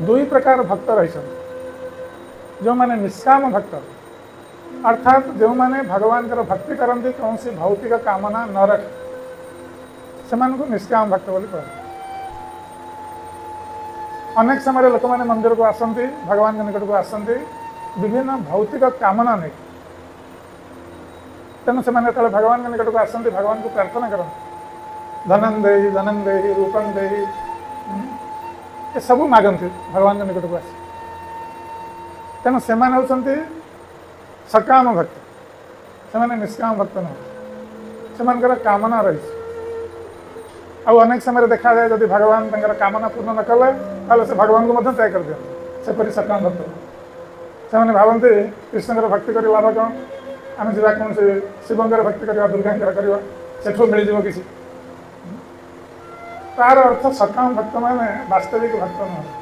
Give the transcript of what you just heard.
दुई प्रकार भक्त रही जो माने निष्काम भक्त अर्थात जो माने भगवान भक्ति करती कौन सी भौतिक कामना न रख से निष्काम भक्त बोली कहते। अनेक समय लोक मैंने मंदिर को आसती भगवान के निकट को आसती विभिन्न भौतिक कामना नहीं तेणु से भगवान के निकट को आसती भगवान को प्रार्थना करते धनम दे रूपम दे ये सब मागती भगवान के निकट को आस तेणु से होती सकाम भक्त से निष्काम भक्त न से कामना रही अनेक समय देखा जाए जब भगवान कामना पूर्ण न कले से भगवान को त्याग कर दिया सेपरी सकाम भक्त से भावती कृष्ण भक्ति कर लाभ कौन आम जा कौन से शिवंकर भक्ति करवा दुर्गा करवा सेठू मिल किसी तार अर्थ सकाम भक्त माने वास्तविक भक्त न।